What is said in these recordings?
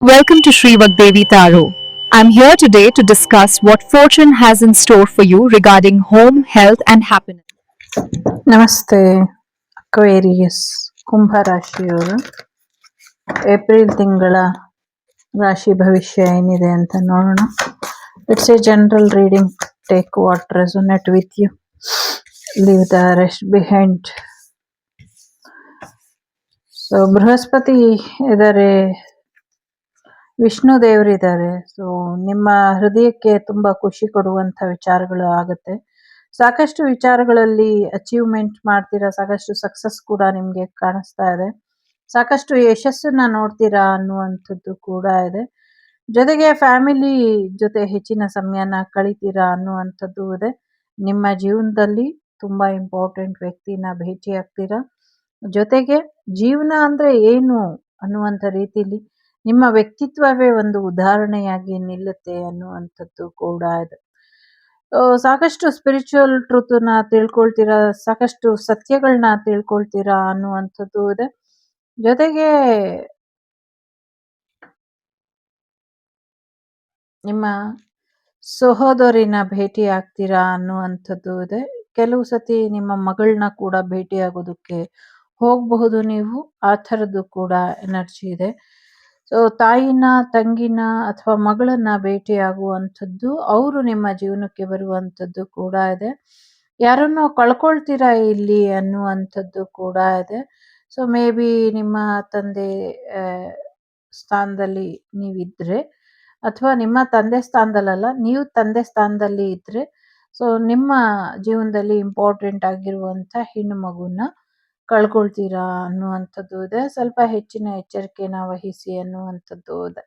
Welcome to Sri Vagdevi Taro. I'm here today to discuss what fortune has in store for you regarding home, health, and happiness. ನಮಸ್ತೆ Aquarius ಕುಂಭರಾಶಿಯವರು April ತಿಂಗಳ ರಾಶಿ ಭವಿಷ್ಯ ಏನಿದೆ ಅಂತ ನೋಡೋಣ. It's a general reading. Take what resonate with you, leave the rest behind. So Brihaspati ಇದ್ದಾರೆ, Vishnu ದೇವರಿದ್ದಾರೆ. So ನಿಮ್ಮ ಹೃದಯಕ್ಕೆ ತುಂಬಾ ಖುಷಿ ಕೊಡುವಂಥ ವಿಚಾರಗಳು ಆಗುತ್ತೆ. ಸಾಕಷ್ಟು ವಿಚಾರಗಳಲ್ಲಿ ಅಚೀವ್ಮೆಂಟ್ ಮಾಡ್ತೀರಾ, ಸಾಕಷ್ಟು ಸಕ್ಸಸ್ ಕೂಡ ನಿಮಗೆ ಕಾಣಿಸ್ತಾ ಇದೆ, ಸಾಕಷ್ಟು ಯಶಸ್ಸನ್ನ ನೋಡ್ತೀರಾ ಅನ್ನುವಂಥದ್ದು ಕೂಡ ಇದೆ. ಜೊತೆಗೆ ಫ್ಯಾಮಿಲಿ ಜೊತೆ ಹೆಚ್ಚಿನ ಸಮಯನ ಕಳಿತೀರಾ ಅನ್ನುವಂಥದ್ದು ಇದೆ. ನಿಮ್ಮ ಜೀವನದಲ್ಲಿ ತುಂಬಾ ಇಂಪಾರ್ಟೆಂಟ್ ವ್ಯಕ್ತಿನ ಭೇಟಿ ಆಗ್ತೀರಾ. ಜೊತೆಗೆ ಜೀವನ ಅಂದ್ರೆ ಏನು ಅನ್ನುವಂಥ ರೀತಿಲಿ ನಿಮ್ಮ ವ್ಯಕ್ತಿತ್ವವೇ ಒಂದು ಉದಾಹರಣೆಯಾಗಿ ನಿಲ್ಲುತ್ತೆ ಅನ್ನುವಂಥದ್ದು ಕೂಡ ಇದೆ. ಸಾಕಷ್ಟು ಸ್ಪಿರಿಚುವಲ್ ಟ್ರೂತ್ನ ತಿಳ್ಕೊಳ್ತೀರಾ, ಸಾಕಷ್ಟು ಸತ್ಯಗಳನ್ನ ತಿಳ್ಕೊಳ್ತೀರಾ ಅನ್ನುವಂಥದ್ದು ಇದೆ. ಜೊತೆಗೆ ನಿಮ್ಮ ಸಹೋದರಿನ ಭೇಟಿ ಆಗ್ತೀರಾ ಅನ್ನುವಂಥದ್ದು ಇದೆ. ಕೆಲವು ಸತಿ ನಿಮ್ಮ ಮಗಳನ್ನ ಕೂಡ ಭೇಟಿ ಆಗೋದಕ್ಕೆ ಹೋಗಬಹುದು ನೀವು, ಆ ಥರದ್ದು ಕೂಡ ಎನರ್ಜಿ ಇದೆ. ಸೊ ತಾಯಿನ, ತಂಗಿನ ಅಥವಾ ಮಗಳನ್ನ ಭೇಟಿ ಆಗುವಂಥದ್ದು, ಅವರು ನಿಮ್ಮ ಜೀವನಕ್ಕೆ ಬರುವಂಥದ್ದು ಕೂಡ ಇದೆ. ಯಾರನ್ನೋ ಕಳ್ಕೊಳ್ತೀರಾ ಇಲ್ಲಿ ಅನ್ನುವಂಥದ್ದು ಕೂಡ ಇದೆ. ಸೊ ಮೇ ಬಿ ನಿಮ್ಮ ತಂದೆ ಸ್ಥಾನದಲ್ಲಿ ನೀವಿದ್ರೆ, ಅಥವಾ ನಿಮ್ಮ ತಂದೆ ಸ್ಥಾನದಲ್ಲ, ನೀವು ತಂದೆ ಸ್ಥಾನದಲ್ಲಿ ಇದ್ರೆ, ಸೊ ನಿಮ್ಮ ಜೀವನದಲ್ಲಿ ಇಂಪಾರ್ಟೆಂಟ್ ಆಗಿರುವಂಥ ಹೆಣ್ಣು ಮಗುನ ಕಳ್ಕೊಳ್ತೀರಾ ಅನ್ನುವಂಥದ್ದು ಇದೆ. ಸ್ವಲ್ಪ ಹೆಚ್ಚಿನ ಎಚ್ಚರಿಕೆನ ವಹಿಸಿ ಅನ್ನುವಂಥದ್ದು ಇದೆ.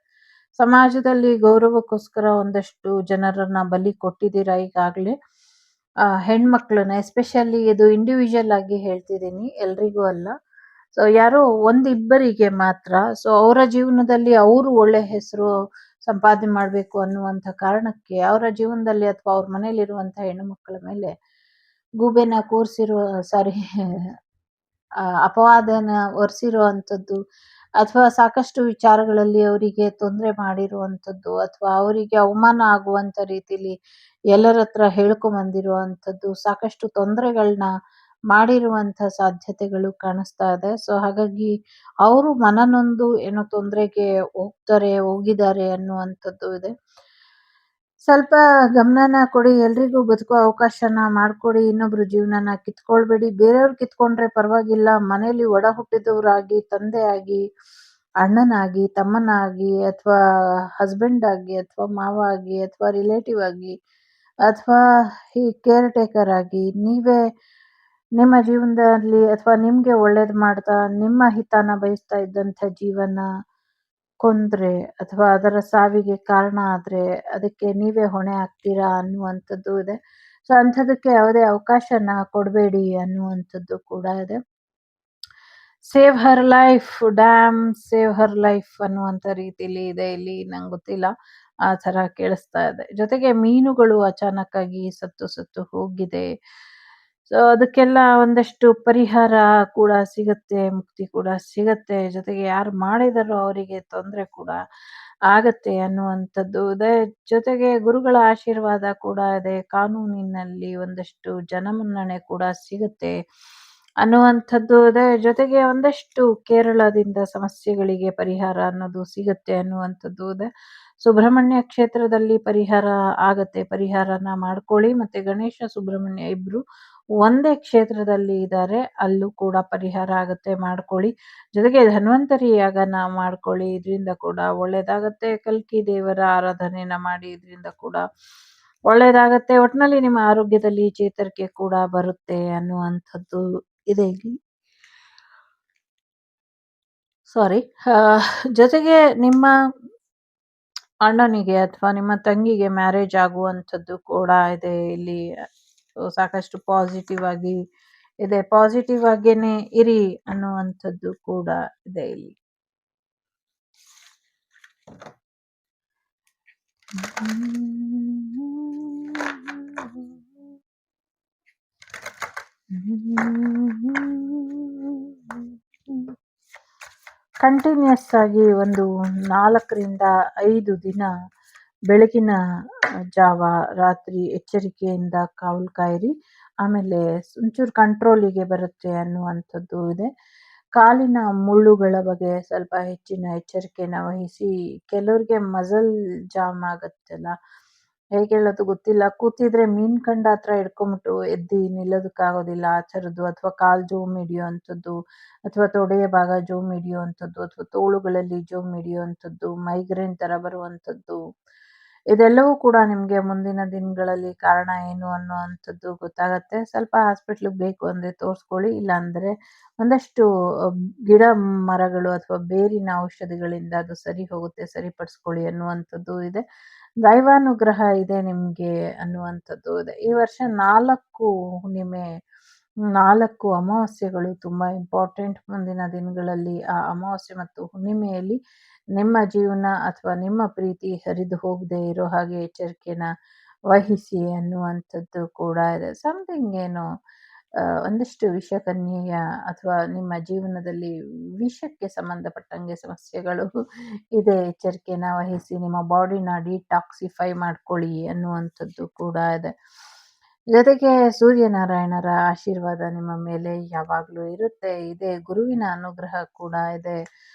ಸಮಾಜದಲ್ಲಿ ಗೌರವಕ್ಕೋಸ್ಕರ ಒಂದಷ್ಟು ಜನರನ್ನ ಬಲಿ ಕೊಟ್ಟಿದ್ದೀರಾ ಈಗಾಗಲೇ. ಹೆಣ್ಮಕ್ಳನ್ನ ಎಸ್ಪೆಷಲಿ, ಇದು ಇಂಡಿವಿಜುವಲ್ ಆಗಿ ಹೇಳ್ತಿದ್ದೀನಿ, ಎಲ್ರಿಗೂ ಅಲ್ಲ. ಸೊ ಯಾರೋ ಒಂದಿಬ್ಬರಿಗೆ ಮಾತ್ರ. ಸೊ ಅವರ ಜೀವನದಲ್ಲಿ ಅವರು ಒಳ್ಳೆ ಹೆಸರು ಸಂಪಾದನೆ ಮಾಡಬೇಕು ಅನ್ನುವಂಥ ಕಾರಣಕ್ಕೆ ಅವರ ಜೀವನದಲ್ಲಿ ಅಥವಾ ಅವ್ರ ಮನೇಲಿರುವಂಥ ಹೆಣ್ಣು ಮಕ್ಕಳ ಮೇಲೆ ಗೂಬೆನ ಕೂರಿಸಿರುವ, ಸಾರಿ, ಅಪವಾದನ ಹೊರಿಸಿರುವಂಥದ್ದು, ಅಥವಾ ಸಾಕಷ್ಟು ವಿಚಾರಗಳಲ್ಲಿ ಅವರಿಗೆ ತೊಂದರೆ ಮಾಡಿರುವಂಥದ್ದು, ಅಥವಾ ಅವರಿಗೆ ಅವಮಾನ ಆಗುವಂಥ ರೀತಿಲಿ ಎಲ್ಲರ ಹತ್ರ ಹೇಳ್ಕೊಂಬಂದಿರುವಂಥದ್ದು, ಸಾಕಷ್ಟು ತೊಂದರೆಗಳನ್ನ ಮಾಡಿರುವಂಥ ಸಾಧ್ಯತೆಗಳು ಕಾಣಿಸ್ತಾ ಇದೆ. ಸೊ ಹಾಗಾಗಿ ಅವರು ಮನನೊಂದು ಏನೋ ತೊಂದರೆಗೆ ಹೋಗಿದ್ದಾರೆ ಅನ್ನುವಂಥದ್ದು ಇದೆ. ಸ್ವಲ್ಪ ಗಮನನ ಕೊಡಿ, ಎಲ್ರಿಗೂ ಬದುಕೋ ಅವಕಾಶನ ಮಾಡ್ಕೊಡಿ. ಇನ್ನೊಬ್ರು ಜೀವನನ ಕಿತ್ಕೊಳ್ಬೇಡಿ. ಬೇರೆಯವ್ರು ಕಿತ್ಕೊಂಡ್ರೆ ಪರವಾಗಿಲ್ಲ, ಮನೇಲಿ ಒಡ ಹುಟ್ಟಿದವರಾಗಿ, ತಂದೆ ಆಗಿ, ಅಣ್ಣನಾಗಿ, ತಮ್ಮನಾಗಿ, ಅಥವಾ ಹಸ್ಬೆಂಡ್ ಆಗಿ, ಅಥವಾ ಮಾವ ಆಗಿ, ಅಥವಾ ರಿಲೇಟಿವ್ ಆಗಿ, ಅಥವಾ ಈ ಕೇರ್ ಟೇಕರ್ ಆಗಿ, ನೀವೇ ನಿಮ್ಮ ಜೀವನದಲ್ಲಿ ಅಥವಾ ನಿಮ್ಗೆ ಒಳ್ಳೇದು ಮಾಡ್ತಾ ನಿಮ್ಮ ಹಿತನ ಬಯಸ್ತಾ ಇದ್ದಂಥ ಜೀವನ ಕೊಂದ್ರೆ, ಅಥವಾ ಅದರ ಸಾವಿಗೆ ಕಾರಣ ಆದ್ರೆ ಅದಕ್ಕೆ ನೀವೇ ಹೊಣೆ ಆಗ್ತೀರಾ ಅನ್ನುವಂಥದ್ದು ಇದೆ. ಸೊ ಅಂಥದಕ್ಕೆ ಯಾವುದೇ ಅವಕಾಶನ ಕೊಡಬೇಡಿ ಅನ್ನುವಂಥದ್ದು ಕೂಡ ಇದೆ. Save her life, dam save her life ಅನ್ನುವಂಥ ರೀತಿಲಿ ಇದೆ ಇಲ್ಲಿ, ನಂಗೆ ಗೊತ್ತಿಲ್ಲ, ಆ ಥರ ಕೇಳಿಸ್ತಾ ಇದೆ. ಜೊತೆಗೆ ಮೀನುಗಳು ಅಚಾನಕ್ಕಾಗಿ ಸತ್ತು ಹೋಗಿದೆ. ಸೊ ಅದಕ್ಕೆಲ್ಲ ಒಂದಷ್ಟು ಪರಿಹಾರ ಕೂಡ ಸಿಗುತ್ತೆ, ಮುಕ್ತಿ ಕೂಡ ಸಿಗತ್ತೆ. ಜೊತೆಗೆ ಯಾರು ಮಾಡಿದಾರೋ ಅವರಿಗೆ ತೊಂದರೆ ಕೂಡ ಆಗತ್ತೆ ಅನ್ನುವಂಥದ್ದು ಇದೆ. ಜೊತೆಗೆ ಗುರುಗಳ ಆಶೀರ್ವಾದ ಕೂಡ ಇದೆ. ಕಾನೂನಿನಲ್ಲಿ ಒಂದಷ್ಟು ಜನಮನ್ನಣೆ ಕೂಡ ಸಿಗುತ್ತೆ ಅನ್ನುವಂಥದ್ದು ಇದೆ. ಜೊತೆಗೆ ಒಂದಷ್ಟು ಕೇರಳದಿಂದ ಸಮಸ್ಯೆಗಳಿಗೆ ಪರಿಹಾರ ಅನ್ನೋದು ಸಿಗುತ್ತೆ ಅನ್ನುವಂಥದ್ದು ಇದೆ. ಸುಬ್ರಹ್ಮಣ್ಯ ಕ್ಷೇತ್ರದಲ್ಲಿ ಪರಿಹಾರ ಆಗತ್ತೆ, ಪರಿಹಾರನ ಮಾಡ್ಕೊಳ್ಳಿ. ಮತ್ತೆ ಗಣೇಶ, ಸುಬ್ರಹ್ಮಣ್ಯ ಇಬ್ರು ಒಂದೇ ಕ್ಷೇತ್ರದಲ್ಲಿ ಇದ್ದಾರೆ, ಅಲ್ಲೂ ಕೂಡ ಪರಿಹಾರ ಆಗತ್ತೆ, ಮಾಡ್ಕೊಳ್ಳಿ. ಜೊತೆಗೆ ಧನ್ವಂತರಿ ಯಾಗನ ಮಾಡ್ಕೊಳ್ಳಿ, ಇದರಿಂದ ಕೂಡ ಒಳ್ಳೇದಾಗತ್ತೆ. ಕಲ್ಕಿ ದೇವರ ಆರಾಧನೆನ ಮಾಡಿ, ಇದರಿಂದ ಕೂಡ ಒಳ್ಳೇದಾಗತ್ತೆ. ಒಟ್ಟಿನಲ್ಲಿ ನಿಮ್ಮ ಆರೋಗ್ಯದಲ್ಲಿ ಚೇತರಿಕೆ ಕೂಡ ಬರುತ್ತೆ ಅನ್ನುವಂಥದ್ದು ಇದೆ ಇಲ್ಲಿ. ಸಾರಿ. ಜೊತೆಗೆ ನಿಮ್ಮ ಅಣ್ಣನಿಗೆ ಅಥವಾ ನಿಮ್ಮ ತಂಗಿಗೆ ಮ್ಯಾರೇಜ್ ಆಗುವಂಥದ್ದು ಕೂಡ ಇದೆ ಇಲ್ಲಿ. ಸಾಕಷ್ಟು ಪಾಸಿಟಿವ್ ಆಗಿ ಇದೆ, ಪಾಸಿಟಿವ್ ಆಗೇನೆ ಇರಿ ಅನ್ನುವಂಥದ್ದು ಕೂಡ ಇದೆ ಇಲ್ಲಿ. ಕಂಟಿನ್ಯೂಯಸ್ ಆಗಿ ಒಂದು 4ರಿಂದ 5 ದಿನ ಬೆಳಗಿನ ಜಾವ, ರಾತ್ರಿ ಎಚ್ಚರಿಕೆಯಿಂದ ಕಾವಲು ಕಾಯಿರಿ. ಆಮೇಲೆ ಒಂಚೂರು ಕಂಟ್ರೋಲಿಗೆ ಬರುತ್ತೆ ಅನ್ನುವಂಥದ್ದು ಇದೆ. ಕಾಲಿನ ಮುಳ್ಳುಗಳ ಬಗ್ಗೆ ಸ್ವಲ್ಪ ಹೆಚ್ಚಿನ ಎಚ್ಚರಿಕೆನ ವಹಿಸಿ. ಕೆಲವ್ರಿಗೆ ಮಸಲ್ ಜಾಮ್ ಆಗತ್ತಲ್ಲ, ಹೇಗೆ ಹೇಳೋದು ಗೊತ್ತಿಲ್ಲ. ಕೂತಿದ್ರೆ ಮೀನ್ ಕಂಡ ಹತ್ರ ಹಿಡ್ಕೊಂಬಿಟ್ಟು ಎದ್ದಿ ನಿಲ್ಲೋದಕ್ಕಾಗೋದಿಲ್ಲ ಆ ಥರದ್ದು, ಅಥವಾ ಕಾಲು ಜೋಮ್ ಹಿಡಿಯುವಂಥದ್ದು, ಅಥವಾ ತೊಡೆಯ ಭಾಗ ಜೋಮ್ ಹಿಡಿಯುವಂಥದ್ದು, ಅಥವಾ ತೋಳುಗಳಲ್ಲಿ ಜೋಮ್ ಹಿಡಿಯುವಂಥದ್ದು, ಮೈಗ್ರೇನ್ ಥರ ಬರುವಂಥದ್ದು. ಇದೆಲ್ಲವೂ ಕೂಡ ನಿಮಗೆ ಮುಂದಿನ ದಿನಗಳಲ್ಲಿ ಕಾರಣ ಏನು ಅನ್ನುವಂಥದ್ದು ಗೊತ್ತಾಗತ್ತೆ. ಸ್ವಲ್ಪ ಹಾಸ್ಪಿಟ್ಲಿಗೆ ಬೇಕು ಅಂದರೆ ತೋರಿಸ್ಕೊಳ್ಳಿ. ಇಲ್ಲಾಂದರೆ ಒಂದಷ್ಟು ಗಿಡ ಮರಗಳು ಅಥವಾ ಬೇರಿನ ಔಷಧಿಗಳಿಂದ ಅದು ಸರಿ ಹೋಗುತ್ತೆ, ಸರಿಪಡಿಸ್ಕೊಳ್ಳಿ ಅನ್ನುವಂಥದ್ದು ಇದೆ. ದೈವಾನುಗ್ರಹ ಇದೆ ನಿಮಗೆ ಅನ್ನುವಂಥದ್ದು ಇದೆ. ಈ ವರ್ಷ 4 ಹುಣ್ಣಿಮೆ, 4 ಅಮಾವಾಸ್ಯೆಗಳು ತುಂಬ ಇಂಪಾರ್ಟೆಂಟ್ ಮುಂದಿನ ದಿನಗಳಲ್ಲಿ. ಆ ಅಮಾವಾಸ್ಯೆ ಮತ್ತು ಹುಣ್ಣಿಮೆಯಲ್ಲಿ ನಿಮ್ಮ ಜೀವನ ಅಥವಾ ನಿಮ್ಮ ಪ್ರೀತಿ ಹರಿದು ಹೋಗದೆ ಇರೋ ಹಾಗೆ ಎಚ್ಚರಿಕೆನ ವಹಿಸಿ ಅನ್ನುವಂಥದ್ದು ಕೂಡ ಇದೆ. ಸಮಥಿಂಗ್ ಏನೋ ಒಂದಷ್ಟು ವಿಷಕನ್ಯೆಯ ಅಥವಾ ನಿಮ್ಮ ಜೀವನದಲ್ಲಿ ವಿಷಕ್ಕೆ ಸಂಬಂಧಪಟ್ಟಂಗೆ ಸಮಸ್ಯೆಗಳು ಇದೆ. ಎಚ್ಚರಿಕೆನ ವಹಿಸಿ ನಿಮ್ಮ ಬಾಡಿನ ಡಿಟಾಕ್ಸಿಫೈ ಮಾಡ್ಕೊಳ್ಳಿ ಅನ್ನುವಂಥದ್ದು ಕೂಡ ಇದೆ. ಜೊತೆಗೆ ಸೂರ್ಯನಾರಾಯಣರ ಆಶೀರ್ವಾದ ನಿಮ್ಮ ಮೇಲೆ ಯಾವಾಗಲೂ ಇರುತ್ತೆ, ಇದೆ. ಗುರುವಿನ ಅನುಗ್ರಹ ಕೂಡ ಇದೆ.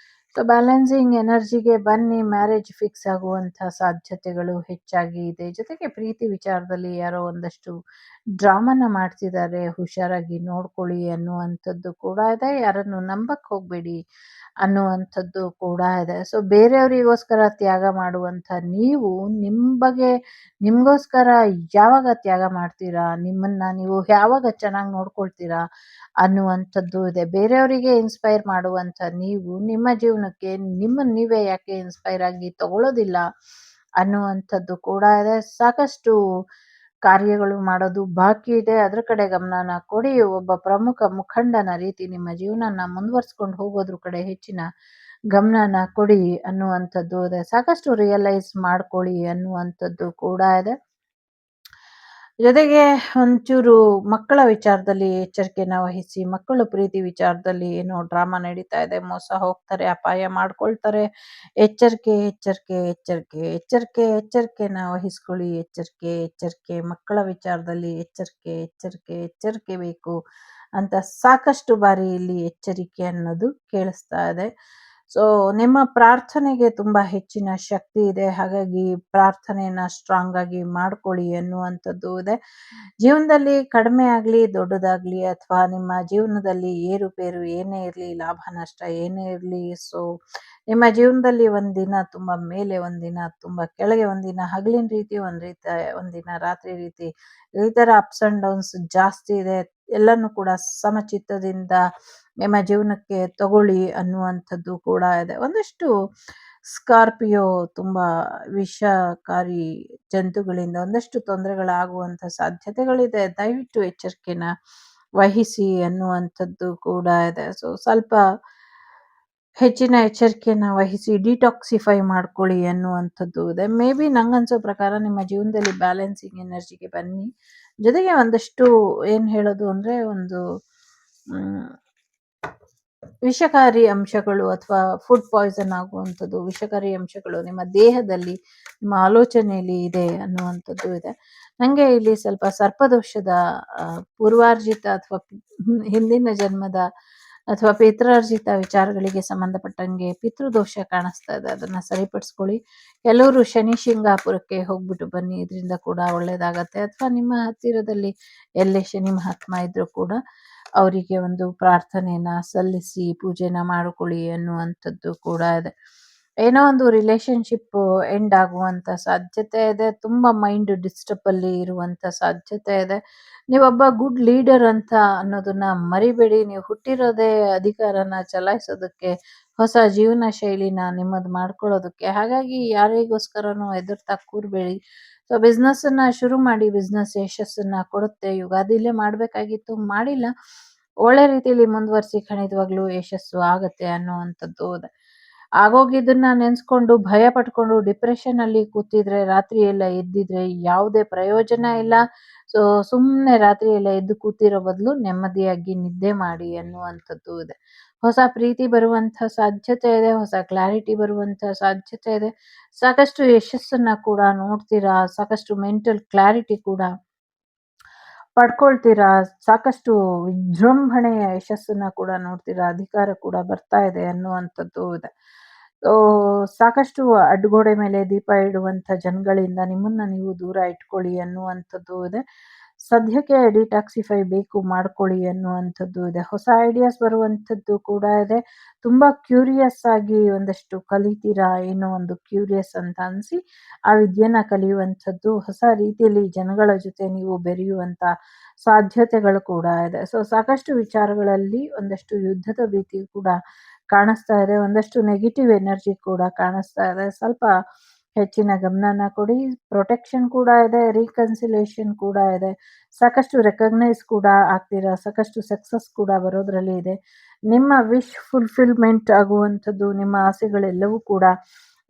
ಸೊ ಬ್ಯಾಲೆನ್ಸಿಂಗ್ ಎನರ್ಜಿಗೆ ಬನ್ನಿ. ಮ್ಯಾರೇಜ್ ಫಿಕ್ಸ್ ಆಗುವಂಥ ಸಾಧ್ಯತೆಗಳು ಹೆಚ್ಚಾಗಿ ಇದೆ. ಜೊತೆಗೆ ಪ್ರೀತಿ ವಿಚಾರದಲ್ಲಿ ಯಾರೋ ಒಂದಷ್ಟು ಡ್ರಾಮನ ಮಾಡ್ತಿದ್ದಾರೆ, ಹುಷಾರಾಗಿ ನೋಡ್ಕೊಳ್ಳಿ ಅನ್ನುವಂಥದ್ದು ಕೂಡ ಇದೆ. ಯಾರನ್ನು ನಂಬಕ್ಕೆ ಹೋಗಬೇಡಿ ಅನ್ನುವಂಥದ್ದು ಕೂಡ ಇದೆ. ಸೊ ಬೇರೆಯವರಿಗೋಸ್ಕರ ತ್ಯಾಗ ಮಾಡುವಂಥ ನೀವು ನಿಮ್ಮ ಬಗ್ಗೆ ನಿಮಗೋಸ್ಕರ ಯಾವಾಗ ತ್ಯಾಗ ಮಾಡ್ತೀರಾ, ನಿಮ್ಮನ್ನು ನೀವು ಯಾವಾಗ ಚೆನ್ನಾಗಿ ನೋಡ್ಕೊಳ್ತೀರಾ ಅನ್ನುವಂಥದ್ದು ಇದೆ. ಬೇರೆಯವರಿಗೆ ಇನ್ಸ್ಪೈರ್ ಮಾಡುವಂಥ ನೀವು ನಿಮ್ಮ ಜೀವನಕ್ಕೆ ನಿಮ್ಮನ್ನು ನೀವೇ ಯಾಕೆ ಇನ್ಸ್ಪೈರ್ ಆಗಿ ತಗೊಳ್ಳೋದಿಲ್ಲ ಅನ್ನುವಂಥದ್ದು ಕೂಡ ಇದೆ. ಸಾಕಷ್ಟು ಕಾರ್ಯಗಳು ಮಾಡೋದು ಬಾಕಿ ಇದೆ, ಅದರ ಕಡೆ ಗಮನನ ಕೊಡಿ. ಒಬ್ಬ ಪ್ರಮುಖ ಮುಖಂಡನ ರೀತಿ ನಿಮ್ಮ ಜೀವನನ ಮುಂದುವರ್ಸ್ಕೊಂಡು ಹೋಗೋದ್ರ ಕಡೆ ಹೆಚ್ಚಿನ ಗಮನನ ಕೊಡಿ ಅನ್ನುವಂಥದ್ದು ಇದೆ. ಸಾಕಷ್ಟು ರಿಯಲೈಸ್ ಮಾಡ್ಕೊಳ್ಳಿ ಅನ್ನುವಂಥದ್ದು ಕೂಡ ಇದೆ. ಜೊತೆಗೆ ಒಂಚೂರು ಮಕ್ಕಳ ವಿಚಾರದಲ್ಲಿ ಎಚ್ಚರಿಕೆನ ವಹಿಸಿ. ಮಕ್ಕಳು ಪ್ರೀತಿ ವಿಚಾರದಲ್ಲಿ ಏನೋ ಡ್ರಾಮಾ ನಡೀತಾ ಇದೆ, ಮೋಸ ಹೋಗ್ತಾರೆ, ಅಪಾಯ ಮಾಡ್ಕೊಳ್ತಾರೆ. ಎಚ್ಚರಿಕೆ ಎಚ್ಚರಿಕೆ ಎಚ್ಚರಿಕೆ ಎಚ್ಚರಿಕೆ ಎಚ್ಚರಿಕೆನ ವಹಿಸ್ಕೊಳ್ಳಿ. ಎಚ್ಚರಿಕೆ ಎಚ್ಚರಿಕೆ, ಮಕ್ಕಳ ವಿಚಾರದಲ್ಲಿ ಎಚ್ಚರಿಕೆ ಎಚ್ಚರಿಕೆ ಎಚ್ಚರಿಕೆ ಬೇಕು ಅಂತ ಸಾಕಷ್ಟು ಬಾರಿ ಇಲ್ಲಿ ಎಚ್ಚರಿಕೆ ಅನ್ನೋದು ಕೇಳಿಸ್ತಾ ಇದೆ. ಸೊ ನಿಮ್ಮ ಪ್ರಾರ್ಥನೆಗೆ ತುಂಬ ಹೆಚ್ಚಿನ ಶಕ್ತಿ ಇದೆ, ಹಾಗಾಗಿ ಪ್ರಾರ್ಥನೆಯನ್ನು ಸ್ಟ್ರಾಂಗ್ ಆಗಿ ಮಾಡ್ಕೊಳ್ಳಿ ಅನ್ನುವಂಥದ್ದು ಇದೆ. ಜೀವನದಲ್ಲಿ ಕಡಿಮೆ ಆಗಲಿ ದೊಡ್ಡದಾಗಲಿ, ಅಥವಾ ನಿಮ್ಮ ಜೀವನದಲ್ಲಿ ಏರುಪೇರು ಏನೇ ಇರಲಿ, ಲಾಭ ನಷ್ಟ ಏನೇ ಇರಲಿ, ಸೊ ನಿಮ್ಮ ಜೀವನದಲ್ಲಿ ಒಂದಿನ ತುಂಬ ಮೇಲೆ, ಒಂದಿನ ತುಂಬ ಕೆಳಗೆ, ಒಂದಿನ ಹಗಲಿನ ರೀತಿ, ಒಂದಿನ ರಾತ್ರಿ ರೀತಿ, ಈ ಥರ ಅಪ್ಸ್ ಆ್ಯಂಡ್ ಡೌನ್ಸ್ ಜಾಸ್ತಿ ಇದೆ. ಎಲ್ಲನೂ ಕೂಡ ಸಮಚಿತ್ತದಿಂದ ನಿಮ್ಮ ಜೀವನಕ್ಕೆ ತಗೊಳ್ಳಿ ಅನ್ನುವಂಥದ್ದು ಕೂಡ ಇದೆ. ಒಂದಷ್ಟು ಸ್ಕಾರ್ಪಿಯೋ ತುಂಬ ವಿಷಕಾರಿ ಜಂತುಗಳಿಂದ ಒಂದಷ್ಟು ತೊಂದರೆಗಳಾಗುವಂಥ ಸಾಧ್ಯತೆಗಳಿದೆ. ದಯವಿಟ್ಟು ಎಚ್ಚರಿಕೆನ ವಹಿಸಿ ಅನ್ನುವಂಥದ್ದು ಕೂಡ ಇದೆ. ಸೊ ಸ್ವಲ್ಪ ಹೆಚ್ಚಿನ ಎಚ್ಚರಿಕೆನ ವಹಿಸಿ ಡಿಟಾಕ್ಸಿಫೈ ಮಾಡ್ಕೊಳ್ಳಿ ಅನ್ನುವಂಥದ್ದು ಇದೆ. ಮೇ ಬಿ ನಂಗನ್ಸೋ ಪ್ರಕಾರ ನಿಮ್ಮ ಜೀವನದಲ್ಲಿ ಬ್ಯಾಲೆನ್ಸಿಂಗ್ ಎನರ್ಜಿಗೆ ಬನ್ನಿ. ಜೊತೆಗೆ ಒಂದಷ್ಟು ಏನು ಹೇಳೋದು ಅಂದರೆ, ಒಂದು ವಿಷಕಾರಿ ಅಂಶಗಳು ಅಥವಾ ಫುಡ್ ಪಾಯ್ಸನ್ ಆಗುವಂಥದ್ದು, ವಿಷಕಾರಿ ಅಂಶಗಳು ನಿಮ್ಮ ದೇಹದಲ್ಲಿ, ನಿಮ್ಮ ಆಲೋಚನೆಯಲ್ಲಿ ಇದೆ ಅನ್ನುವಂಥದ್ದು ಇದೆ. ನನಗೆ ಇಲ್ಲಿ ಸ್ವಲ್ಪ ಸರ್ಪದೋಷದ ಪೂರ್ವಾರ್ಜಿತ ಅಥವಾ ಹಿಂದಿನ ಜನ್ಮದ ಅಥವಾ ಪಿತ್ರಾರ್ಜಿತ ವಿಚಾರಗಳಿಗೆ ಸಂಬಂಧಪಟ್ಟಂಗೆ ಪಿತೃದೋಷ ಕಾಣಿಸ್ತಾ ಇದೆ. ಅದನ್ನು ಸರಿಪಡಿಸ್ಕೊಳ್ಳಿ. ಕೆಲವರು ಶನಿ ಶಿಂಗಾಪುರಕ್ಕೆ ಹೋಗ್ಬಿಟ್ಟು ಬನ್ನಿ, ಇದರಿಂದ ಕೂಡ ಒಳ್ಳೆಯದಾಗತ್ತೆ. ಅಥವಾ ನಿಮ್ಮ ಹತ್ತಿರದಲ್ಲಿ ಎಲ್ಲೇ ಶನಿ ಮಹಾತ್ಮ ಇದ್ರೂ ಕೂಡ ಅವರಿಗೆ ಒಂದು ಪ್ರಾರ್ಥನೆನ ಸಲ್ಲಿಸಿ ಪೂಜೆನ ಮಾಡಿಕೊಳ್ಳಿ ಅನ್ನುವಂಥದ್ದು ಕೂಡ ಇದೆ. ಏನೋ ಒಂದು ರಿಲೇಶನ್ಶಿಪ್ ಎಂಡ್ ಆಗುವಂಥ ಸಾಧ್ಯತೆ ಇದೆ. ತುಂಬ ಮೈಂಡ್ ಡಿಸ್ಟರ್ಬಲ್ಲಿ ಇರುವಂಥ ಸಾಧ್ಯತೆ ಇದೆ. ನೀವೊಬ್ಬ ಗುಡ್ ಲೀಡರ್ ಅಂತ ಅನ್ನೋದನ್ನ ಮರಿಬೇಡಿ. ನೀವು ಹುಟ್ಟಿರೋದೇ ಅಧಿಕಾರನ ಚಲಾಯಿಸೋದಕ್ಕೆ, ಹೊಸ ಜೀವನ ಶೈಲಿನ ನಿಮ್ಮದು ಮಾಡ್ಕೊಳ್ಳೋದಕ್ಕೆ. ಹಾಗಾಗಿ ಯಾರಿಗೋಸ್ಕರನೂ ಎದುರ್ತಾ ಕೂರಬೇಡಿ. ಸೊ ಬಿಸ್ನೆಸ್ಸನ್ನು ಶುರು ಮಾಡಿ, ಬಿಸ್ನೆಸ್ ಯಶಸ್ಸನ್ನು ಕೊಡುತ್ತೆ. ಯುಗಾದಿಲೇ ಮಾಡಬೇಕಾಗಿತ್ತು, ಮಾಡಿಲ್ಲ, ಒಳ್ಳೆ ರೀತಿಯಲ್ಲಿ ಮುಂದುವರಿಸಿ, ಖಂಡಿತವಾಗ್ಲೂ ಯಶಸ್ಸು ಆಗುತ್ತೆ ಅನ್ನುವಂಥದ್ದು ಇದೆ. ಆಗೋಗಿದ್ದನ್ನ ನೆನೆಸ್ಕೊಂಡು ಭಯ ಪಟ್ಕೊಂಡು ಡಿಪ್ರೆಷನ್ನಲ್ಲಿ ಕೂತಿದ್ರೆ ರಾತ್ರಿ ಎಲ್ಲ ಎದ್ದಿದ್ರೆ ಯಾವುದೇ ಪ್ರಯೋಜನ ಇಲ್ಲ. ಸೊ ಸುಮ್ಮನೆ ರಾತ್ರಿ ಎಲ್ಲ ಎದ್ದು ಕೂತಿರೋ ಬದಲು ನೆಮ್ಮದಿಯಾಗಿ ನಿದ್ದೆ ಮಾಡಿ ಅನ್ನುವಂಥದ್ದು ಇದೆ. ಹೊಸ ಪ್ರೀತಿ ಬರುವಂಥ ಸಾಧ್ಯತೆ ಇದೆ. ಹೊಸ ಕ್ಲಾರಿಟಿ ಬರುವಂಥ ಸಾಧ್ಯತೆ ಇದೆ. ಸಾಕಷ್ಟು ಯಶಸ್ಸನ್ನ ಕೂಡ ನೋಡ್ತೀರಾ. ಸಾಕಷ್ಟು ಮೆಂಟಲ್ ಕ್ಲಾರಿಟಿ ಕೂಡ ಪಡ್ಕೊಳ್ತೀರಾ. ಸಾಕಷ್ಟು ವಿಜೃಂಭಣೆಯ ಯಶಸ್ಸನ್ನ ಕೂಡ ನೋಡ್ತೀರಾ. ಅಧಿಕಾರ ಕೂಡ ಬರ್ತಾ ಇದೆ ಅನ್ನುವಂಥದ್ದು ಇದೆ. ಸೊ ಸಾಕಷ್ಟು ಅಡ್ಡಗೋಡೆ ಮೇಲೆ ದೀಪ ಇಡುವಂಥ ಜನಗಳಿಂದ ನಿಮ್ಮನ್ನ ನೀವು ದೂರ ಇಟ್ಕೊಳ್ಳಿ ಅನ್ನುವಂಥದ್ದು ಇದೆ. ಸದ್ಯಕ್ಕೆ ಡಿಟಾಕ್ಸಿಫೈ ಬೇಕು ಮಾಡ್ಕೊಳ್ಳಿ ಅನ್ನುವಂಥದ್ದು ಇದೆ. ಹೊಸ ಐಡಿಯಾಸ್ ಬರುವಂಥದ್ದು ಕೂಡ ಇದೆ. ತುಂಬಾ ಕ್ಯೂರಿಯಸ್ ಆಗಿ ಒಂದಷ್ಟು ಕಲಿತೀರಾ, ಏನೋ ಒಂದು ಕ್ಯೂರಿಯಸ್ ಅಂತ ಅನ್ಸಿ ಆ ವಿದ್ಯೆನ ಕಲಿಯುವಂಥದ್ದು, ಹೊಸ ರೀತಿಯಲ್ಲಿ ಜನಗಳ ಜೊತೆ ನೀವು ಬೆರೆಯುವಂತ ಸಾಧ್ಯತೆಗಳು ಕೂಡ ಇದೆ. ಸೊ ಸಾಕಷ್ಟು ವಿಚಾರಗಳಲ್ಲಿ ಒಂದಷ್ಟು ಯುದ್ಧದ ಭೀತಿ ಕೂಡ ಕಾಣಿಸ್ತಾ ಇದೆ. ಒಂದಷ್ಟು ನೆಗೆಟಿವ್ ಎನರ್ಜಿ ಕೂಡ ಕಾಣಿಸ್ತಾ ಇದೆ. ಸ್ವಲ್ಪ ಹೆಚ್ಚಿನ ಗಮನನ ಕೊಡಿ. ಪ್ರೊಟೆಕ್ಷನ್ ಕೂಡ ಇದೆ, ರೀಕನ್ಸಿಲೇಷನ್ ಕೂಡ ಇದೆ. ಸಾಕಷ್ಟು ರೆಕಗ್ನೈಸ್ ಕೂಡ ಆಗ್ತೀರಾ. ಸಾಕಷ್ಟು ಸಕ್ಸಸ್ ಕೂಡ ಬರೋದ್ರಲ್ಲಿ ಇದೆ. ನಿಮ್ಮ ವಿಶ್ ಫುಲ್ಫಿಲ್ಮೆಂಟ್ ಆಗುವಂಥದ್ದು, ನಿಮ್ಮ ಆಸೆಗಳೆಲ್ಲವೂ ಕೂಡ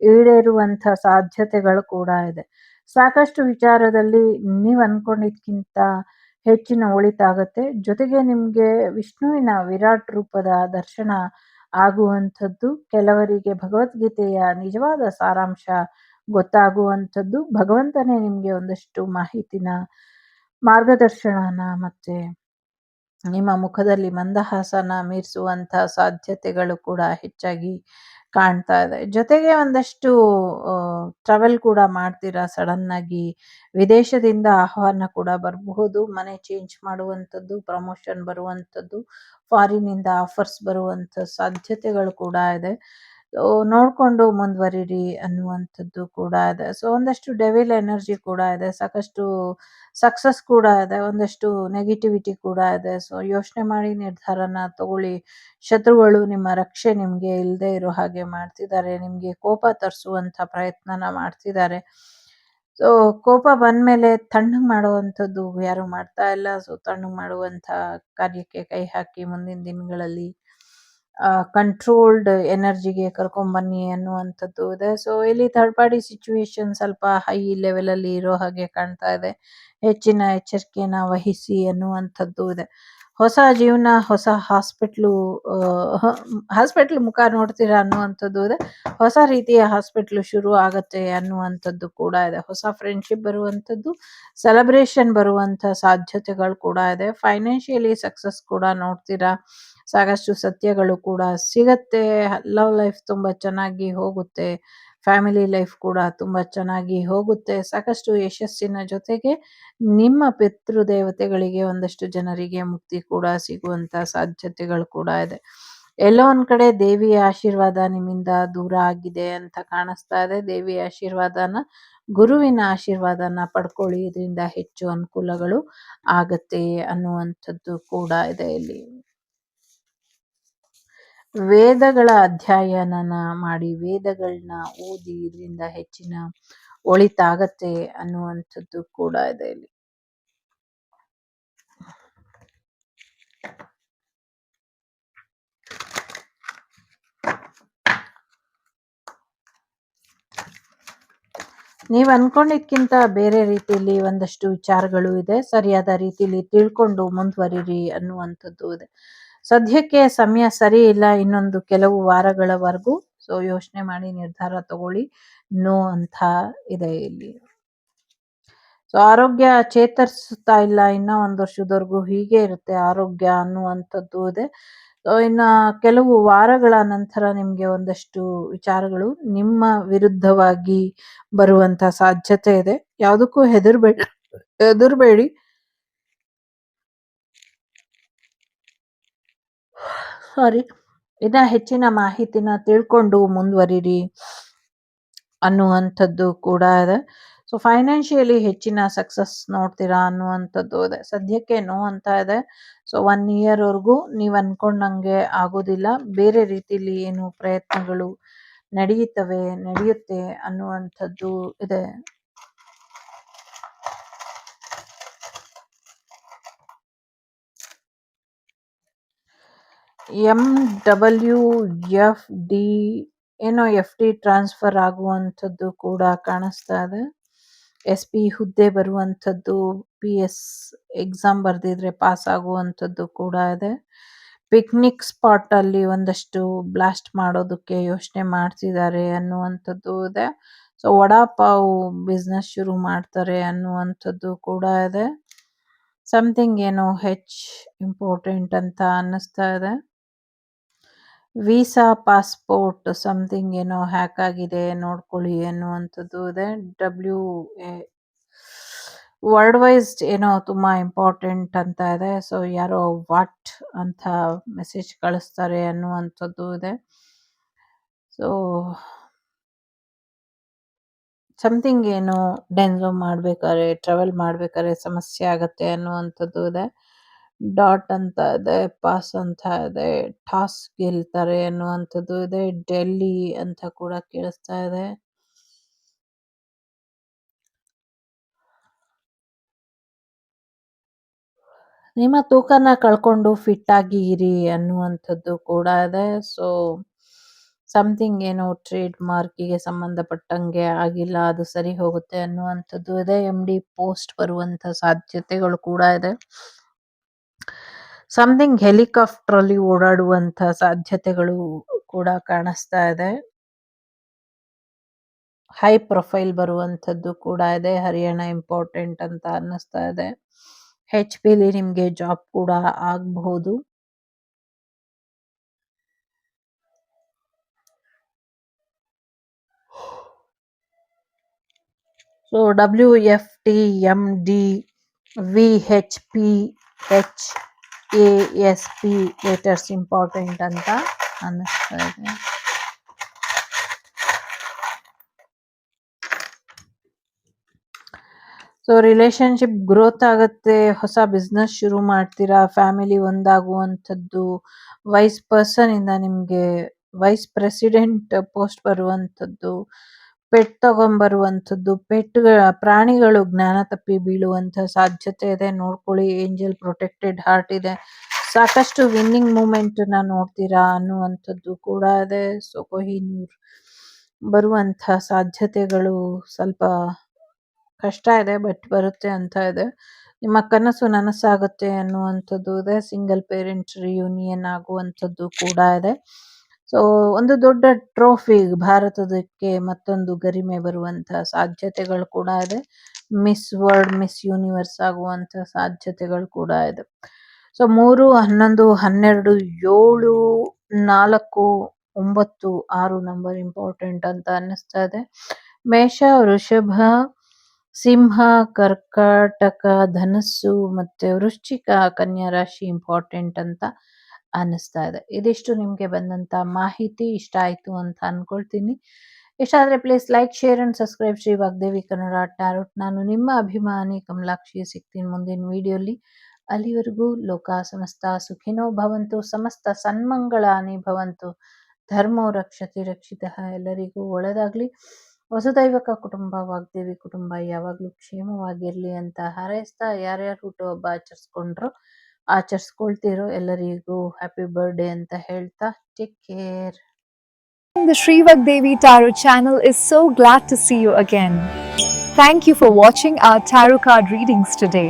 ಈಡೇರುವಂಥ ಸಾಧ್ಯತೆಗಳು ಕೂಡ ಇದೆ. ಸಾಕಷ್ಟು ವಿಚಾರದಲ್ಲಿ ನೀವು ಅನ್ಕೊಂಡಿದ್ಕಿಂತ ಹೆಚ್ಚಿನ ಒಳಿತಾಗತ್ತೆ. ಜೊತೆಗೆ ನಿಮ್ಗೆ ವಿಷ್ಣುವಿನ ವಿರಾಟ್ ರೂಪದ ದರ್ಶನ ಆಗುವಂಥದ್ದು, ಕೆಲವರಿಗೆ ಭಗವದ್ಗೀತೆಯ ನಿಜವಾದ ಸಾರಾಂಶ ಗೊತ್ತಾಗುವಂಥದ್ದು, ಭಗವಂತನೇ ನಿಮ್ಗೆ ಒಂದಷ್ಟು ಮಾಹಿತಿನ, ಮಾರ್ಗದರ್ಶನನ ಮತ್ತೆ ನಿಮ್ಮ ಮುಖದಲ್ಲಿ ಮಂದಹಾಸನ ಮೀರಿಸುವಂಥ ಸಾಧ್ಯತೆಗಳು ಕೂಡ ಹೆಚ್ಚಾಗಿ ಕಾಣ್ತಾ ಇದೆ. ಜೊತೆಗೆ ಒಂದಷ್ಟು ಟ್ರಾವೆಲ್ ಕೂಡ ಮಾಡ್ತೀರಾ. ಸಡನ್ ಆಗಿ ವಿದೇಶದಿಂದ ಆಹ್ವಾನ ಕೂಡ ಬರಬಹುದು. ಮನೆ ಚೇಂಜ್ ಮಾಡುವಂಥದ್ದು, ಪ್ರಮೋಷನ್ ಬರುವಂಥದ್ದು, ಫಾರಿನಿಂದ ಆಫರ್ಸ್ ಬರುವಂಥ ಸಾಧ್ಯತೆಗಳು ಕೂಡ ಇದೆ. ನೋಡ್ಕೊಂಡು ಮುಂದುವರಿರಿ ಅನ್ನುವಂಥದ್ದು ಕೂಡ ಇದೆ. ಸೊ ಒಂದಷ್ಟು ಡೆವಿಲ್ ಎನರ್ಜಿ ಕೂಡ ಇದೆ. ಸಾಕಷ್ಟು ಸಕ್ಸಸ್ ಕೂಡ ಇದೆ. ಒಂದಷ್ಟು ನೆಗೆಟಿವಿಟಿ ಕೂಡ ಇದೆ. ಸೊ ಯೋಚನೆ ಮಾಡಿ ನಿರ್ಧಾರನ ತಗೊಳ್ಳಿ. ಶತ್ರುಗಳು ನಿಮ್ಮ ರಕ್ಷೆ ನಿಮ್ಗೆ ಇಲ್ಲದೆ ಇರೋ ಹಾಗೆ ಮಾಡ್ತಿದ್ದಾರೆ. ನಿಮ್ಗೆ ಕೋಪ ತರಿಸುವಂಥ ಪ್ರಯತ್ನನ ಮಾಡ್ತಿದ್ದಾರೆ. ಸೊ ಕೋಪ ಬಂದ್ಮೇಲೆ ತಣ್ಣಗೆ ಮಾಡುವಂಥದ್ದು ಯಾರು ಮಾಡ್ತಾ ಇಲ್ಲ. ಸೊ ತಣ್ಣಗೆ ಮಾಡುವಂಥ ಕಾರ್ಯಕ್ಕೆ ಕೈ ಹಾಕಿ ಮುಂದಿನ ದಿನಗಳಲ್ಲಿ ಕಂಟ್ರೋಲ್ಡ್ ಎನರ್ಜಿಗೆ ಕರ್ಕೊಂಬನ್ನಿ ಅನ್ನುವಂಥದ್ದು ಇದೆ. ಸೊ ಇಲ್ಲಿ ಥರ್ಡ್ ಪಾರ್ಟಿ ಸಿಚುವೇಶನ್ ಸ್ವಲ್ಪ ಹೈ ಲೆವೆಲಲ್ಲಿ ಇರೋ ಹಾಗೆ ಕಾಣ್ತಾ ಇದೆ. ಹೆಚ್ಚಿನ ಎಚ್ಚರಿಕೆನ ವಹಿಸಿ ಅನ್ನುವಂಥದ್ದು ಇದೆ. ಹೊಸ ಜೀವನ, ಹೊಸ ಹಾಸ್ಪಿಟ್ಲು ಮುಖ ನೋಡ್ತೀರಾ ಅನ್ನುವಂಥದ್ದು ಇದೆ. ಹೊಸ ರೀತಿಯ ಹಾಸ್ಪಿಟ್ಲು ಶುರು ಆಗತ್ತೆ ಅನ್ನುವಂಥದ್ದು ಕೂಡ ಇದೆ. ಹೊಸ ಫ್ರೆಂಡ್ಶಿಪ್ ಬರುವಂಥದ್ದು, ಸೆಲೆಬ್ರೇಷನ್ ಬರುವಂಥ ಸಾಧ್ಯತೆಗಳು ಕೂಡ ಇದೆ. ಫೈನಾನ್ಷಿಯಲಿ ಸಕ್ಸಸ್ ಕೂಡ ನೋಡ್ತೀರಾ. ಸಾಕಷ್ಟು ಸತ್ಯಗಳು ಕೂಡ ಸಿಗತ್ತೆ. ಲವ್ ಲೈಫ್ ತುಂಬ ಚೆನ್ನಾಗಿ ಹೋಗುತ್ತೆ. ಫ್ಯಾಮಿಲಿ ಲೈಫ್ ಕೂಡ ತುಂಬ ಚೆನ್ನಾಗಿ ಹೋಗುತ್ತೆ. ಸಾಕಷ್ಟು ಯಶಸ್ಸಿನ ಜೊತೆಗೆ ನಿಮ್ಮ ಪಿತೃದೇವತೆಗಳಿಗೆ ಒಂದಷ್ಟು ಜನರಿಗೆ ಮುಕ್ತಿ ಕೂಡ ಸಿಗುವಂಥ ಸಾಧ್ಯತೆಗಳು ಕೂಡ ಇದೆ. ಎಲ್ಲೋ ಒಂದ್ ಕಡೆ ದೇವಿಯ ಆಶೀರ್ವಾದ ನಿಮ್ಮಿಂದ ದೂರ ಆಗಿದೆ ಅಂತ ಕಾಣಿಸ್ತಾ ಇದೆ. ದೇವಿಯ ಆಶೀರ್ವಾದನ, ಗುರುವಿನ ಆಶೀರ್ವಾದನ ಪಡ್ಕೊಳ್ಳಿ. ಇದರಿಂದ ಹೆಚ್ಚು ಅನುಕೂಲಗಳು ಆಗತ್ತೆ ಅನ್ನುವಂಥದ್ದು ಕೂಡ ಇದೆ. ಇಲ್ಲಿ ವೇದಗಳ ಅಧ್ಯಯನನ ಮಾಡಿ, ವೇದಗಳನ್ನ ಓದಿ, ಇದರಿಂದ ಹೆಚ್ಚಿನ ಒಳಿತಾಗತ್ತೆ ಅನ್ನುವಂಥದ್ದು ಕೂಡ ಇದೆ ಇಲ್ಲಿ. ನೀವು ಅನ್ಕೊಂಡಿದ್ಕಿಂತ ಬೇರೆ ರೀತಿಯಲ್ಲಿ ಒಂದಷ್ಟು ವಿಚಾರಗಳು ಇದೆ. ಸರಿಯಾದ ರೀತಿಯಲ್ಲಿ ತಿಳ್ಕೊಂಡು ಮುಂದುವರಿರಿ ಅನ್ನುವಂಥದ್ದು ಇದೆ. ಸದ್ಯಕ್ಕೆ ಸಮಯ ಸರಿ ಇಲ್ಲ. ಇನ್ನೊಂದು ಕೆಲವು ವಾರಗಳವರೆಗೂ. ಸೊ ಯೋಚನೆ ಮಾಡಿ ನಿರ್ಧಾರ ತಗೊಳ್ಳಿ. ನೋ ಅಂತ ಇದೆ ಇಲ್ಲಿ. ಸೊ ಆರೋಗ್ಯ ಚೇತರಿಸ್ತಾ ಇಲ್ಲ. ಇನ್ನ ಒಂದು ವರ್ಷದವರೆಗೂ ಹೀಗೆ ಇರುತ್ತೆ ಆರೋಗ್ಯ ಅನ್ನುವಂಥದ್ದು ಇದೆ. ಸೊ ಇನ್ನ ಕೆಲವು ವಾರಗಳ ನಂತರ ನಿಮ್ಗೆ ಒಂದಷ್ಟು ವಿಚಾರಗಳು ನಿಮ್ಮ ವಿರುದ್ಧವಾಗಿ ಬರುವಂತ ಸಾಧ್ಯತೆ ಇದೆ. ಯಾವುದಕ್ಕೂ ಹೆದರ್ಬೇಡಿ. ಸಾರಿ. ಇನ್ನ ಹೆಚ್ಚಿನ ಮಾಹಿತಿನ ತಿಳ್ಕೊಂಡು ಮುಂದುವರಿರಿ ಅನ್ನುವಂಥದ್ದು ಕೂಡ ಇದೆ. ಸೊ ಫೈನಾನ್ಷಿಯಲಿ ಹೆಚ್ಚಿನ ಸಕ್ಸಸ್ ನೋಡ್ತೀರಾ ಅನ್ನುವಂಥದ್ದು ಇದೆ. ಸದ್ಯಕ್ಕೆ ನೋ ಅಂತ ಇದೆ. ಸೊ 1 ಇಯರ್ ವರೆಗೂ ನೀವು ಅನ್ಕೊಂಡಂಗೆ ಆಗೋದಿಲ್ಲ. ಬೇರೆ ರೀತಿಲಿ ಏನು ಪ್ರಯತ್ನಗಳು ನಡೆಯುತ್ತೆ ಅನ್ನುವಂಥದ್ದು ಇದೆ. MWFD ಏನೋ FD ಟ್ರಾನ್ಸ್ಫರ್ ಆಗುವಂಥದ್ದು ಕೂಡ ಕಾಣಿಸ್ತಾ ಇದೆ. SP ಹುದ್ದೆ ಬರುವಂಥದ್ದು, PS ಎಕ್ಸಾಮ್ ಬರ್ದಿದ್ರೆ ಪಾಸ್ ಆಗುವಂಥದ್ದು ಕೂಡ ಇದೆ. ಪಿಕ್ನಿಕ್ ಸ್ಪಾಟ್ ಅಲ್ಲಿ ಒಂದಷ್ಟು ಬ್ಲಾಸ್ಟ್ ಮಾಡೋದಕ್ಕೆ ಯೋಚನೆ ಮಾಡ್ತಿದ್ದಾರೆ ಅನ್ನುವಂಥದ್ದು ಇದೆ. ಸೊ ವಡಾಪಾವ್ ಬಿಸ್ನೆಸ್ ಶುರು ಮಾಡ್ತಾರೆ ಅನ್ನುವಂಥದ್ದು ಕೂಡ ಇದೆ. ಸಮಥಿಂಗ್ ಏನೋ ಇಂಪಾರ್ಟೆಂಟ್ ಅಂತ ಅನ್ನಿಸ್ತಾ ಇದೆ. ವೀಸಾ ಪಾಸ್ಪೋರ್ಟ್ ಸಮಥಿಂಗ್ ಏನೋ ಹ್ಯಾಕ್ ಆಗಿದೆ ನೋಡ್ಕೊಳ್ಳಿ ಅನ್ನುವಂಥದ್ದು ಇದೆ. ವರ್ಲ್ಡ್ ವೈಸ್ ಏನೋ ತುಂಬಾ ಇಂಪಾರ್ಟೆಂಟ್ ಅಂತ ಇದೆ. ಸೊ ಯಾರೋ ವಾಟ್ ಅಂತ ಮೆಸೇಜ್ ಕಳಿಸ್ತಾರೆ ಅನ್ನುವಂಥದ್ದು ಇದೆ. ಸೊ ಸಮಥಿಂಗ್ ಏನೋ ಡೆನ್ಸೋ ಮಾಡ್ಬೇಕಾದ್ರೆ ಟ್ರಾವೆಲ್ ಮಾಡ್ಬೇಕಾದ್ರೆ ಸಮಸ್ಯೆ ಆಗತ್ತೆ ಅನ್ನುವಂಥದ್ದು ಇದೆ. ಡಾಟ್ ಅಂತ ಇದೆ, ಪಾಸ್ ಅಂತ ಇದೆ, ಟಾಸ್ ಗೆಲ್ತಾರೆ ಅನ್ನುವಂಥದ್ದು ಇದೆ, ಡೆಲ್ಲಿ ಅಂತ ಕೂಡ ಕೇಳಿಸ್ತಾ ಇದೆ. ನಿಮ್ಮ ತೂಕನ ಕಳ್ಕೊಂಡು ಫಿಟ್ ಆಗಿ ಇರಿ ಅನ್ನುವಂಥದ್ದು ಕೂಡ ಇದೆ. ಸೊ ಸಮಥಿಂಗ್ ಏನೋ ಟ್ರೇಡ್ ಮಾರ್ಕಿಗೆ ಸಂಬಂಧಪಟ್ಟಂಗೆ ಆಗಿಲ್ಲ, ಅದು ಸರಿ ಹೋಗುತ್ತೆ ಅನ್ನುವಂಥದ್ದು ಇದೆ. MD ಪೋಸ್ಟ್ ಬರುವಂತ ಸಾಧ್ಯತೆಗಳು ಕೂಡ ಇದೆ. ಸಮಥಿಂಗ್ ಹೆಲಿಕಾಪ್ಟರ್ ಅಲ್ಲಿ ಓಡಾಡುವಂತ ಸಾಧ್ಯತೆಗಳು ಕೂಡ ಕಾಣಿಸ್ತಾ ಇದೆ. ಹೈ ಪ್ರೊಫೈಲ್ ಬರುವಂಥದ್ದು ಕೂಡ ಇದೆ. ಹರಿಯಾಣ ಇಂಪಾರ್ಟೆಂಟ್ ಅಂತ ಅನ್ನಿಸ್ತಾ ಇದೆ. HP ಲಿ ನಿಮ್ಗೆ ಜಾಬ್ ಕೂಡ ಆಗಬಹುದು. So WFT MD VHP HASP letters important ಅಂತ ಅನ್ನಿಸ್ತಾ ಇದೆ. ಸೊ ರಿಲೇಶನ್ಶಿಪ್ ಗ್ರೋತ್ ಆಗುತ್ತೆ, ಹೊಸ ಬಿಸ್ನೆಸ್ ಶುರು ಮಾಡ್ತೀರಾ, ಫ್ಯಾಮಿಲಿ ಒಂದಾಗುವಂಥದ್ದು, ವೈಸ್ ಪರ್ಸನ್ ಇಂದ ನಿಮ್ಗೆ ವೈಸ್ ಪ್ರೆಸಿಡೆಂಟ್ ಪೋಸ್ಟ್ ಬರುವಂಥದ್ದು, ಪೆಟ್ ತಗೊಂಬರುವಂಥದ್ದು, ಪ್ರಾಣಿಗಳು ಜ್ಞಾನ ತಪ್ಪಿ ಬೀಳುವಂತ ಸಾಧ್ಯತೆ ಇದೆ, ನೋಡ್ಕೊಳ್ಳಿ. ಏಂಜಲ್ ಪ್ರೊಟೆಕ್ಟೆಡ್ ಹಾರ್ಟ್ ಇದೆ. ಸಾಕಷ್ಟು ವಿನ್ನಿಂಗ್ ಮೂಮೆಂಟ್ ನ ನೋಡ್ತೀರಾ ಅನ್ನುವಂಥದ್ದು ಕೂಡ ಇದೆ. ಸೊ ಕೊಹಿನೂರ್ ಬರುವಂತ ಸಾಧ್ಯತೆಗಳು ಸ್ವಲ್ಪ ಕಷ್ಟ ಇದೆ, ಬಟ್ ಬರುತ್ತೆ ಅಂತ ಇದೆ. ನಿಮ್ಮ ಕನಸು ನನಸಾಗುತ್ತೆ ಅನ್ನುವಂಥದ್ದು ಇದೆ. ಸಿಂಗಲ್ ಪೇರೆಂಟ್ ರಿಯೂನಿಯನ್ ಆಗುವಂಥದ್ದು ಕೂಡ ಇದೆ. ಸೊ ಒಂದು ದೊಡ್ಡ ಟ್ರೋಫಿ ಭಾರತದಕ್ಕೆ ಮತ್ತೊಂದು ಗರಿಮೆ ಬರುವಂತ ಸಾಧ್ಯತೆಗಳು ಕೂಡ ಇದೆ. ಮಿಸ್ ವರ್ಲ್ಡ್, ಮಿಸ್ ಯೂನಿವರ್ಸ್ ಆಗುವಂತ ಸಾಧ್ಯತೆಗಳು ಕೂಡ ಇದೆ. ಸೊ 3, 11, 12, 7, 4, 9, 6 ನಂಬರ್ ಇಂಪಾರ್ಟೆಂಟ್ ಅಂತ ಅನ್ನಿಸ್ತಾ ಇದೆ. ಮೇಷ, ವೃಷಭ, ಸಿಂಹ, ಕರ್ಕಾಟಕ, ಧನಸ್ಸು ಮತ್ತೆ ವೃಶ್ಚಿಕ, ಕನ್ಯಾ ರಾಶಿ ಇಂಪಾರ್ಟೆಂಟ್ ಅಂತ ಅನ್ನಿಸ್ತಾ ಇದೆ. ಇದಿಷ್ಟು ನಿಮ್ಗೆ ಬಂದಂತ ಮಾಹಿತಿ ಇಷ್ಟ ಆಯ್ತು ಅಂತ ಅನ್ಕೊಳ್ತೀನಿ. ಇಷ್ಟ ಆದ್ರೆ please like, share and subscribe Shri Vagdevi Kannada tarot. ನಾನು ನಿಮ್ಮ ಅಭಿಮಾನಿ ಕಮಲಾಕ್ಷಿ. ಸಿಗ್ತೀನಿ ಮುಂದಿನ ವಿಡಿಯೋಲಿ. ಅಲ್ಲಿವರೆಗೂ ಲೋಕ ಸಮಸ್ತ ಸುಖಿನೋ ಭವಂತು, ಸಮಸ್ತ ಸನ್ಮಂಗಳಾನಿ ಭವಂತು, ಧರ್ಮೋ ರಕ್ಷತಿ ರಕ್ಷಿತಃ. ಎಲ್ಲರಿಗೂ ಒಳ್ಳೆದಾಗ್ಲಿ. ವಸುದೈವಕ ಕುಟುಂಬ, ವಾಗ್ದೇವಿ ಕುಟುಂಬ ಯಾವಾಗ್ಲೂ ಕ್ಷೇಮವಾಗಿರ್ಲಿ ಅಂತ ಹಾರೈಸ್ತಾ, ಯಾರ್ಯಾರು ಹುಟ್ಟುಹಬ್ಬ ಆಚರಿಸ್ಕೊಳ್ತಿರೋ ಎಲ್ಲರಿಗೂ ಹ್ಯಾಪಿ ಬರ್ಡೇ ಅಂತ ಹೇಳ್ತಾ, take care. The Sri Vagdevi Tarot channel is so glad to see you again. Thank you for watching our tarot card readings today.